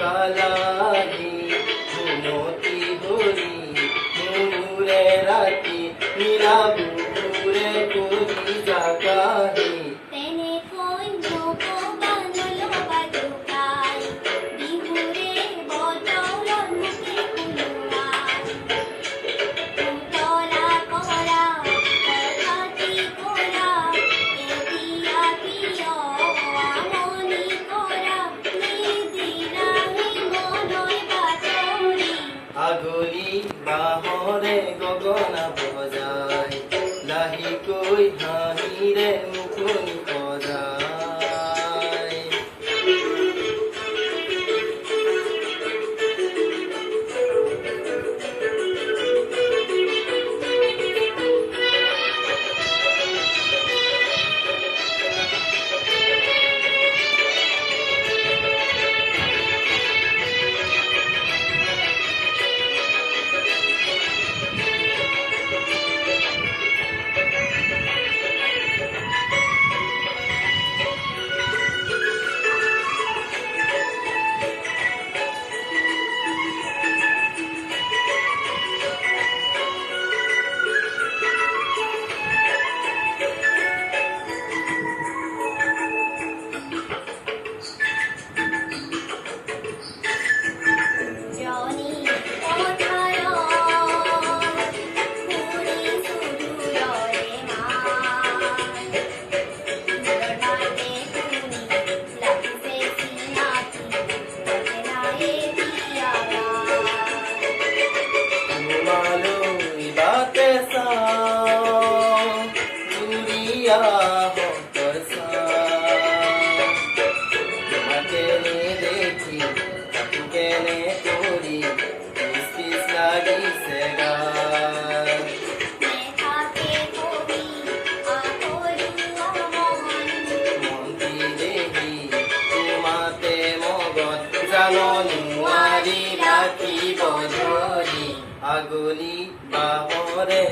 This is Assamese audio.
কালাহি ঘুমতি হরি মুরে রাতি নীলা বুকুরে করি জাগাহি তেনে কোন জোকো বানলো বাজুকাই বিহুরে বজৌলন মুখে কুলুয়াই উতলা করা কথাটি করা এদিয়া প্রিয় আমনি করা নিদিনাহি মনয় বাতরি আগলি বাহরে গগনা বজায় লাহিকৈ হাঁহিৰে মুখনি সজায় জনি পথায় পুৰি সুদূৰে মান মুৰনাতে তুমি লাগছে সিনাতি বদনায়ে দিয়াৰা তোমালৈ বাটে চাওঁ দুৰীয়া হতৰ কেনে দেখি কেনে কৰি পিছ লাগিছে গান মেঘাতে কবি আকলু মন মন্তি দেহি তোমাতে মগত জানো নোৱাৰি ৰাখিব ধৰি আগলি বাহৰে